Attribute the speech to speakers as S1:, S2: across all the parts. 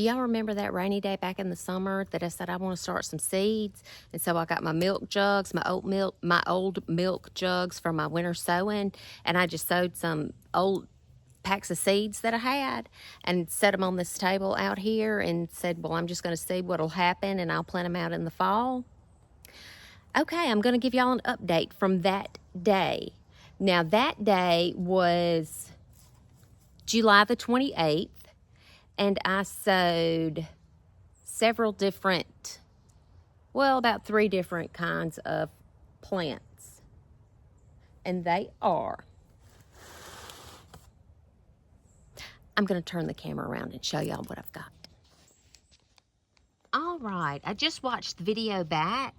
S1: Do y'all remember that rainy day back in the summer that I said I want to start some seeds? And so I got my milk jugs, my old milk jugs for my winter sowing, and I just sowed some old packs of seeds that I had and set them on this table out here and said, well, I'm just going to see what'll happen and I'll plant them out in the fall. Okay, I'm going to give y'all an update from that day. Now, that day was July the 28th, and I sowed several different, well, about 3 different kinds of plants. And they are, I'm going to turn the camera around and show y'all what I've got. All right, I just watched the video back,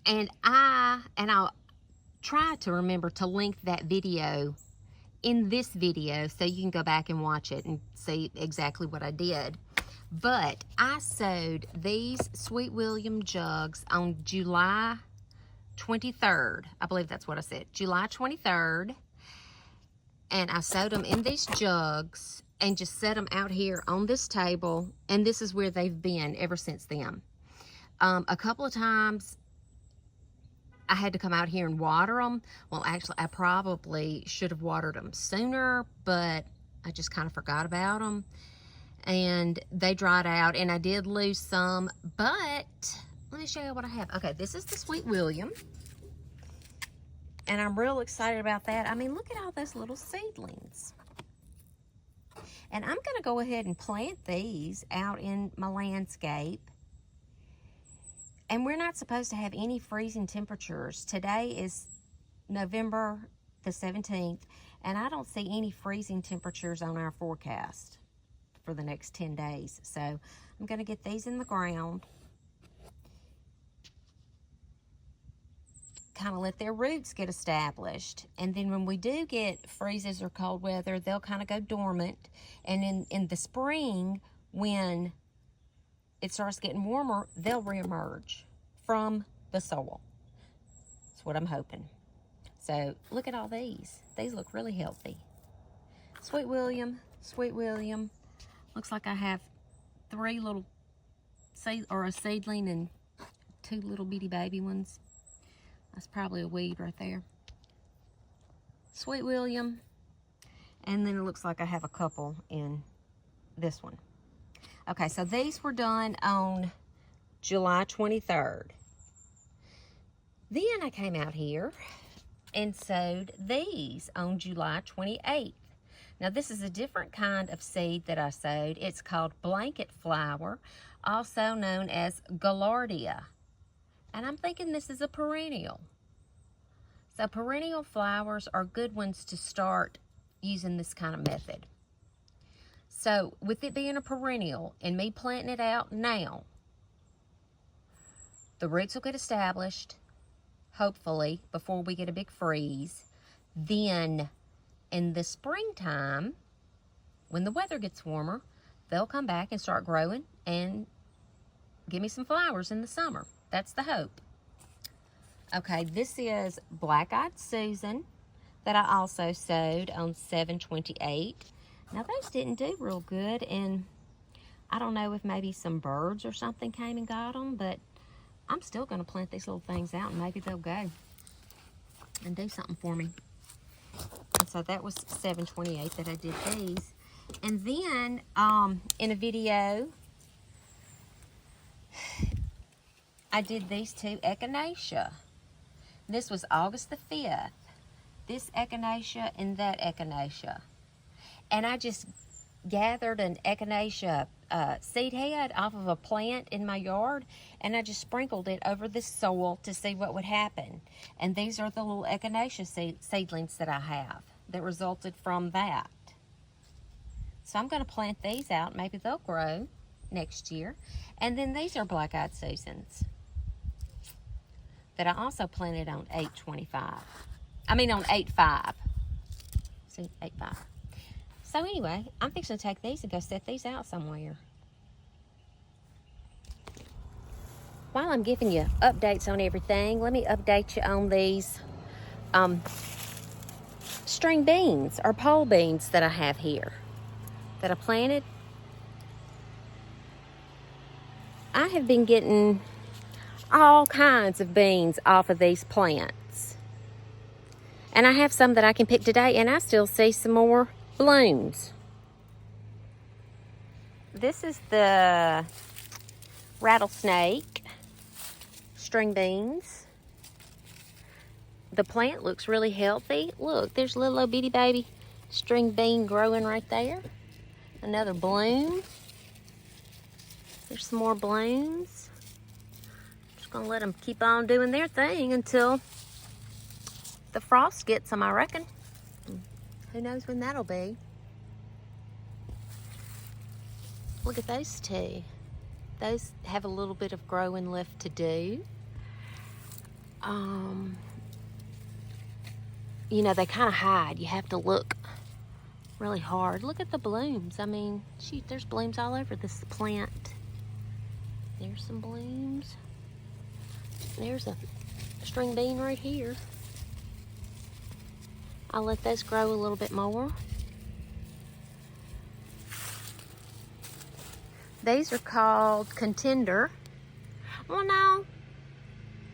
S1: and I'll try to remember to link that video in this video so you can go back and watch it and see exactly what I did. But I sowed these Sweet William jugs on July 23rd. I believe that's what I said, July 23rd. And I sowed them in these jugs and just set them out here on this table. And this is where they've been ever since then. A couple of times I had to come out here and water them. Well, actually, I probably should have watered them sooner, but I just kind of forgot about them. And they dried out, and I did lose some, but let me show you what I have. Okay, this is the Sweet William, and I'm real excited about that. I mean, look at all those little seedlings. And I'm going to go ahead and plant these out in my landscape. And we're not supposed to have any freezing temperatures. Today is November the 17th, and I don't see any freezing temperatures on our forecast for the next 10 days. So I'm going to get these in the ground, kind of let their roots get established. And then when we do get freezes or cold weather, they'll kind of go dormant. And in the spring, when it starts getting warmer, they'll reemerge from the soil. That's what I'm hoping. So look at all these. These look really healthy. Sweet William, Sweet William. Looks like I have 3 little a seedling and 2 little bitty baby ones. That's probably a weed right there. Sweet William. And then it looks like I have a couple in this one. Okay, so these were done on July 23rd. Then I came out here and sowed these on July 28th. Now, this is a different kind of seed that I sowed. It's called blanket flower, also known as gaillardia. And I'm thinking this is a perennial. So perennial flowers are good ones to start using this kind of method. So with it being a perennial and me planting it out now, the roots will get established, hopefully, before we get a big freeze. Then in the springtime, when the weather gets warmer, they'll come back and start growing and give me some flowers in the summer. That's the hope. Okay, this is Black-Eyed Susan that I also sowed on 7/28. Now, those didn't do real good, and I don't know if maybe some birds or something came and got them, but I'm still going to plant these little things out, and maybe they'll go and do something for me. And so that was 7/28 that I did these. And then in a video, I did these 2 echinacea. This was August the 5th. This echinacea and that echinacea. And I just gathered an echinacea seed head off of a plant in my yard, and I just sprinkled it over the soil to see what would happen. And these are the little echinacea seedlings that I have that resulted from that. So I'm going to plant these out. Maybe they'll grow next year. And then these are Black-Eyed Susans that I also planted on 8/25. I mean on 8/5. See, 8/5. So anyway, I'm fixing to take these and go set these out somewhere. While I'm giving you updates on everything, let me update you on these string beans or pole beans that I have here that I planted. I have been getting all kinds of beans off of these plants. And I have some that I can pick today, and I still see some more blooms. This is the rattlesnake string beans. The plant looks really healthy. Look, there's a little old bitty baby string bean growing right there. Another bloom. There's some more blooms. Just gonna let them keep on doing their thing until the frost gets them, I reckon. Who knows when that'll be. Look at those two. Those have a little bit of growing left to do. You know, they kind of hide. You have to look really hard. Look at the blooms. I mean, shoot, there's blooms all over this plant. There's some blooms. There's a string bean right here. I'll let those grow a little bit more. These are called contender. Well, no,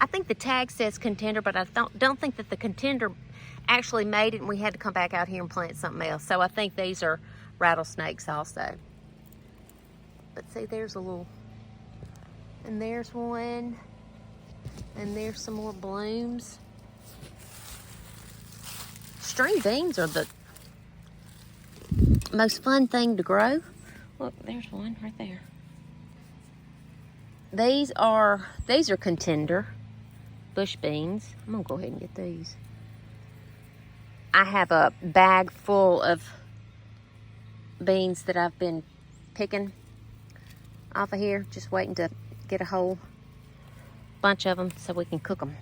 S1: I think the tag says contender, but I don't think that the contender actually made it, and we had to come back out here and plant something else. So I think these are rattlesnakes also. But see, there's a little, and there's one, and there's some more blooms. String beans are the most fun thing to grow. Look, there's one right there. These are contender bush beans. I'm gonna go ahead and get these. I have a bag full of beans that I've been picking off of here, just waiting to get a whole bunch of them so we can cook them.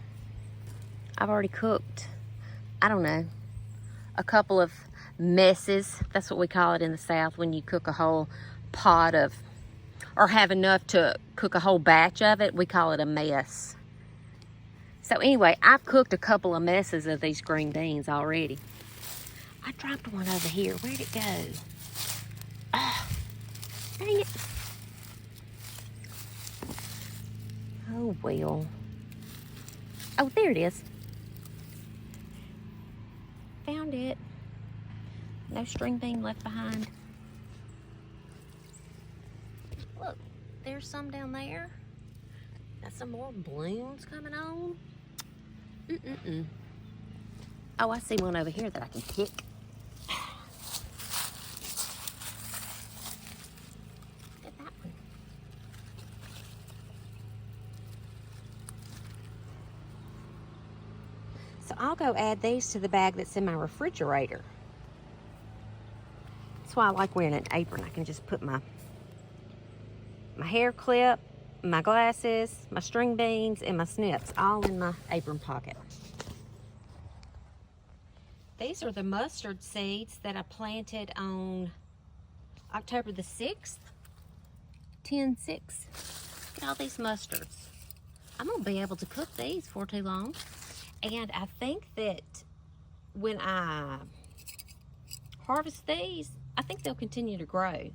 S1: I've already cooked, I don't know, a couple of messes. That's what we call it in the South, when you cook a whole pot of, or have enough to cook a whole batch of it. We call it a mess. So anyway, I've cooked a couple of messes of these green beans already. I dropped one over here. Where'd it go? Oh, dang it. Oh, well. Oh, there it is. Found it. No string bean left behind. Look, there's some down there. Got some more blooms coming on. Oh, I see one over here that I can pick. Look at that one. So I'll go add these to the bag that's in my refrigerator. That's why I like wearing an apron. I can just put my hair clip, my glasses, my string beans, and my snips all in my apron pocket. These are the mustard seeds that I planted on October the 6th, 10/6. Look at all these mustards. I'm gonna be able to cook these for too long. And I think that when I harvest these, I think they'll continue to grow.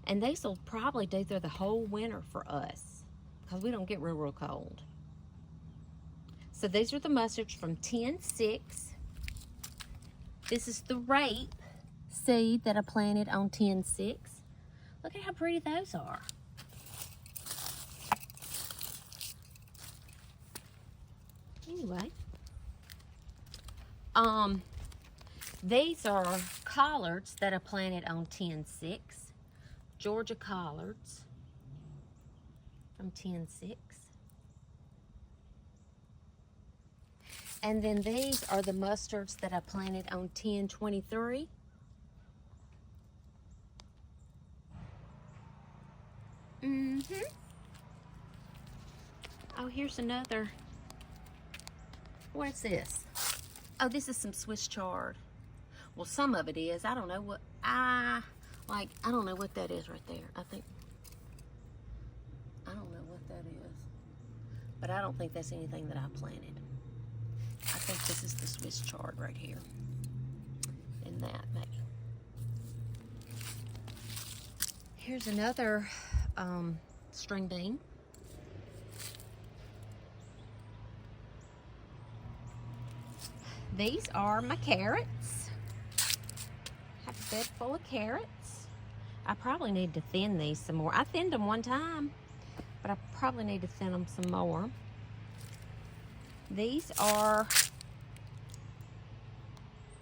S1: And these will probably do through the whole winter for us, because we don't get real cold. So these are the mustards from 10/6. This is the rape seed that I planted on 10/6. Look at how pretty those are. Anyway, these are collards that I planted on 10/6. Georgia collards from 10/6. And then these are the mustards that I planted on 10/23. Oh, here's another. What's this? Oh, this is some Swiss chard. Well, some of it is. I don't know what I don't know what that is right there. I don't know what that is. But I don't think that's anything that I planted. I think this is the Swiss chard right here. And that, maybe. Here's another string bean. These are my carrots. I have a bed full of carrots. I probably need to thin these some more. I thinned them one time, but I probably need to thin them some more. These are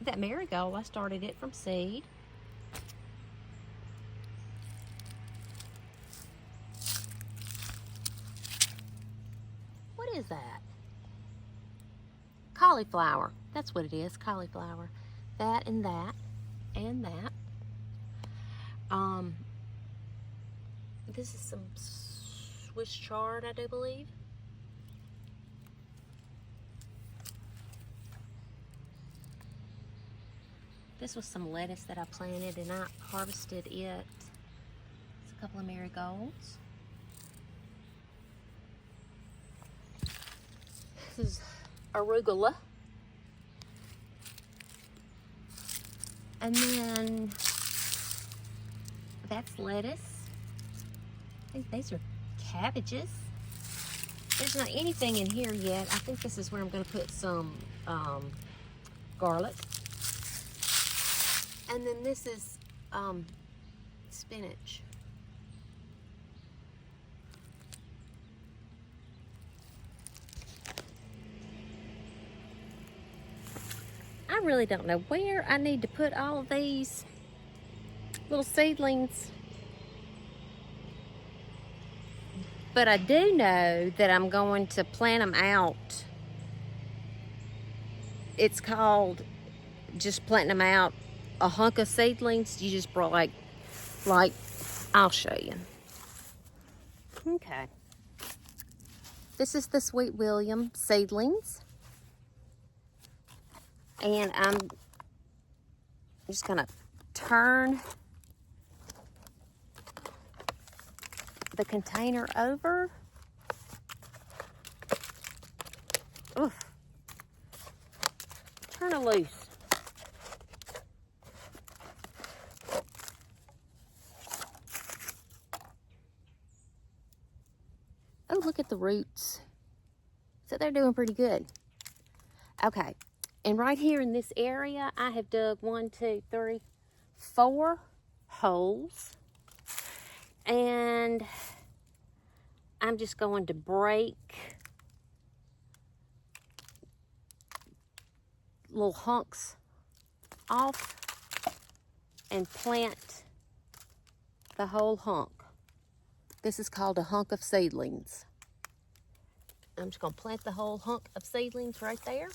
S1: that marigold. I started it from seed. What is that? Cauliflower. That's what it is, cauliflower. That and that and that. This is some Swiss chard, I do believe. This was some lettuce that I planted and I harvested it. It's a couple of marigolds. This is arugula. And then that's lettuce. I think these are cabbages. There's not anything in here yet. I think this is where I'm going to put some garlic. And then this is spinach. I really don't know where I need to put all of these little seedlings. But I do know that I'm going to plant them out. It's called just planting them out. A hunk of seedlings, you just brought like I'll show you. Okay. This is the Sweet William seedlings. And I'm just gonna turn the container over. Oof. Turn it loose. Oh, look at the roots. So they're doing pretty good. Okay, and right here in this area, I have dug 1, 2, 3, 4 holes. And I'm just going to break little hunks off and plant the whole hunk. This is called a hunk of seedlings. I'm just going to plant the whole hunk of seedlings right there.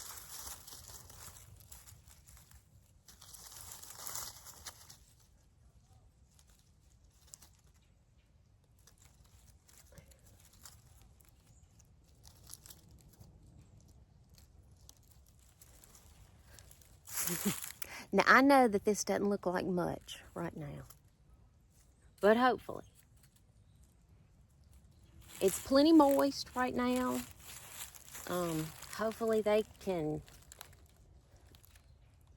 S1: Now, I know that this doesn't look like much right now, but hopefully. It's plenty moist right now. Hopefully they can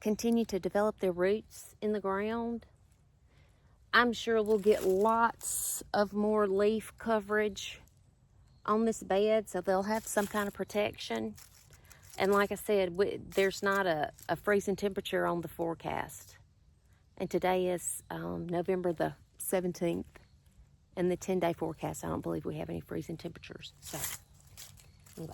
S1: continue to develop their roots in the ground. I'm sure we'll get lots of more leaf coverage on this bed, so they'll have some kind of protection. And like I said, there's not a freezing temperature on the forecast. And today is November the 17th. And the 10-day forecast, I don't believe we have any freezing temperatures. So, anyway.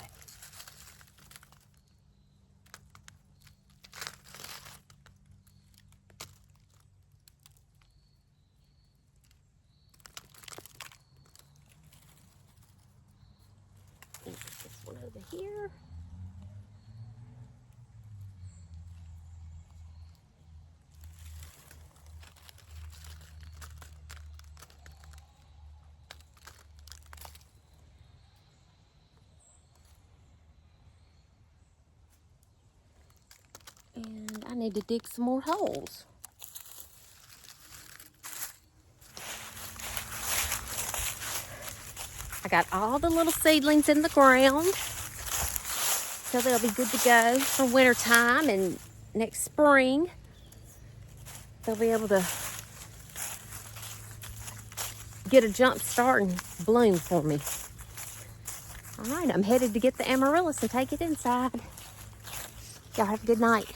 S1: Put this one over here. And I need to dig some more holes. I got all the little seedlings in the ground, so they'll be good to go for winter time, and next spring they'll be able to get a jump start and bloom for me. All right, I'm headed to get the amaryllis and take it inside. Y'all have a good night.